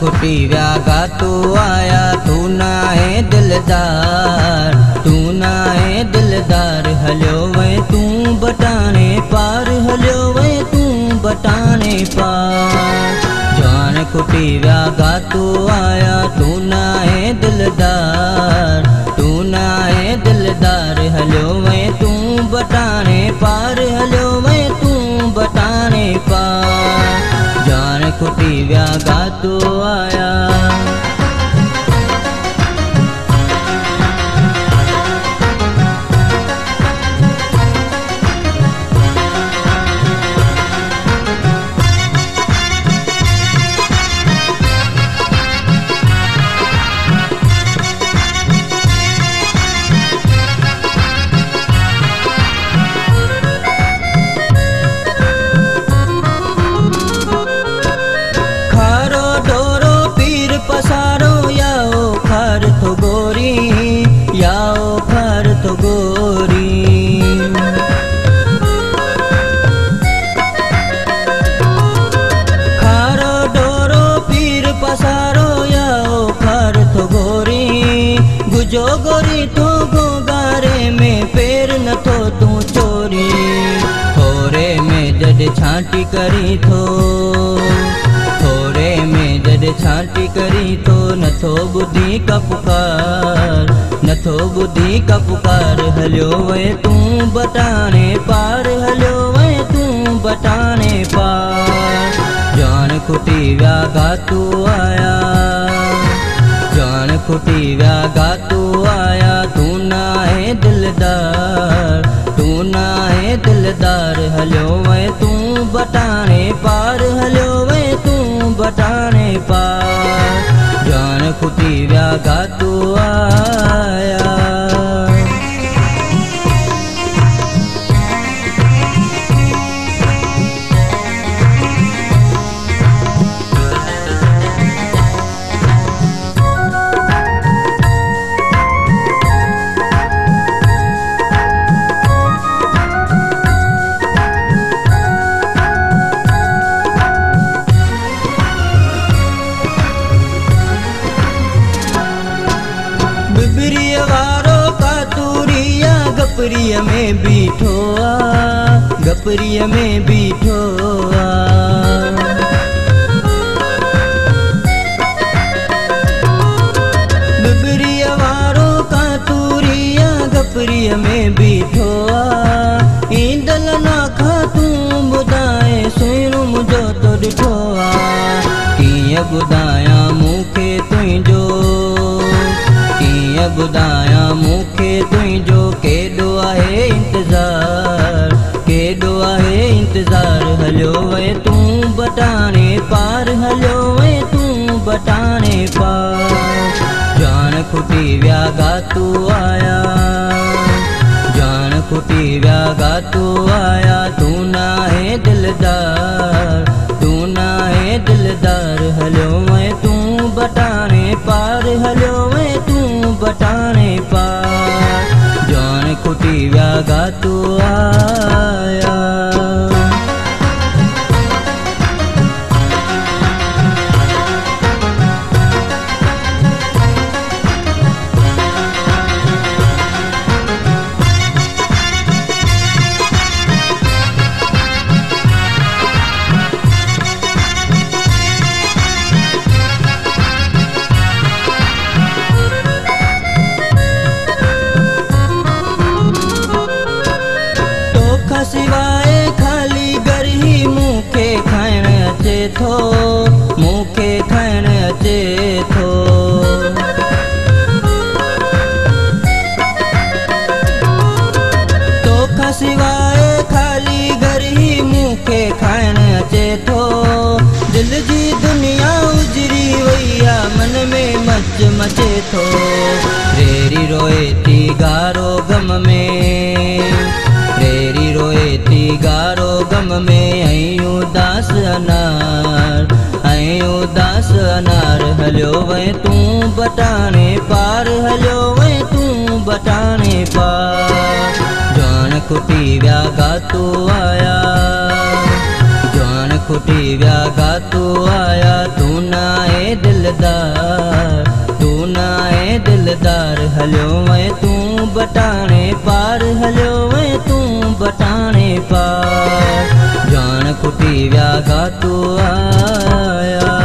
खुटी व्या गा तू आया, तू ना है दिलदार, तू ना है दिलदार। हलियो वे तू बटाने पार, हलियो वे तू बटाने पार। जान खुटी व्या गा तू आया, तू ना है दिलदार, तू ना है दिलदार। हलियो वे तू बटाने पार, हलियो वे तू बटाने पार। जान खुटी व्या गा तू आया। पसारो याओ खार तो गोरी, याओ खार तो गोरी। खारो डोरो पीर पसारो याओ खार तो गोरी। गुजो गोरी तो गोगारे में पैर न तो तू चोरी। थोरे में जड छांटी करी थो, थोरे में जड छांटी करी तो नथो बुद्धि का पुकार, नथो बुद्धि का पुकार। हलियो वे तू बटाने पार, हलियो वे तू बटाने पार। जान खुटी व्या गा तू आया, जान खुटी व्या गा तू आया। तू ना है दिलदार, तू ना है दिलदार। हलियो वे तू बटाने पार, हलियो वे तू बटाने पार। जान खुटी व्या गा तू आया। बिबरिया वारो का तूरिया गपरिया में बीठो आ, गपरिया में बीठो आ। बिबरिया वारो का तूरिया गपरिया में बीठो आ। ईंदल ना खा तू बुधाए सुनो मुझो तो डिठो आ। किया बुधाया मुखे तुझो, बुधाया मुखे तुझो केडो आहे इंतजार, केडो आहे इंतजार। हलियो वे तू बटाने पार, हलियो वे तू बटाने पार। जान खुटी व्या गा तू आया, जान खुटी व्या गा तू आया। तू ना है दिलदार, तू ना है दिलदार। हलियो वे तू बटाने पार, हलियो वे तू बटाने पार। जान खुटी व्या गा तू आया। सिवाय खाली घर ही मुखे खाइण अचे थो, मुखे खाइण अचे थो। तोखा सिवाय खाली घर ही मुखे खाइण अचे थो। दिल जी दुनिया उजरी वैया, मन में मच मचे थो। रेरी रोए थी गारो गम में, रेरी रोए थी गारो गम में। ऐं उदास अनार, ऐं उदास अनार। हलियो वे तू बटाने पार, हलियो वे तू बटाने पार। जान खुटी व्या गा तू आया, जान खुटी व्या गा तू आया। तू ना है दिल दिलदार तू ना है दिलदार हलियो वए तू बटाने पार हलियो वए तू बटाने पार जान कुटी व्या गातो आया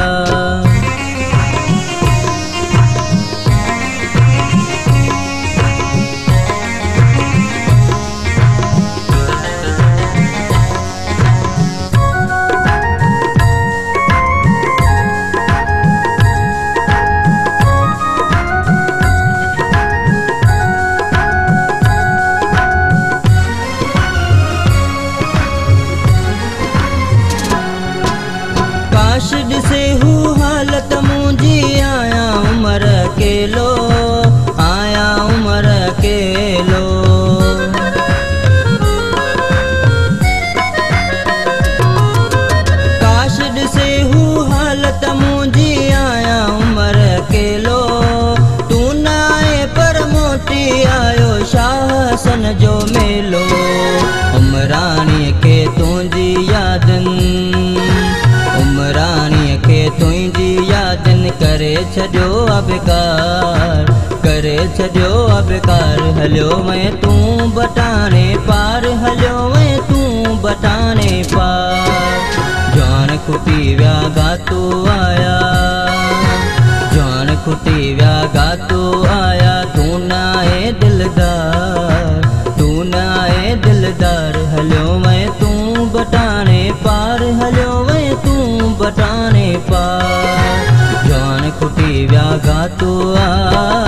काश ॾिसे हू हालत मुंहिंजी आया उमर अकेलो आया उमर अकेलो काश ॾिसे हू हालत मुंहिंजी आया उमर अकेलो तू न आए पर मोटी आयो शाह हसन जो मेलो उमराणीअ खे तुंहिंजी यादनि उमराणीअ खे तुंहिंजी यादनि करे छॾियो बेकार करे छॾियो बेकार हलियो वए तूं बटाने पार हलियो वए तूं बटाने पार जान खुटी व्या गातो आया जान खुटी व्या गातो आया तू ना है दिलदार तू ना है दिलदार हलियो वए तूं बटाने पार हलियो वए तूं बटाने पार जान खुटी व्या गातो आया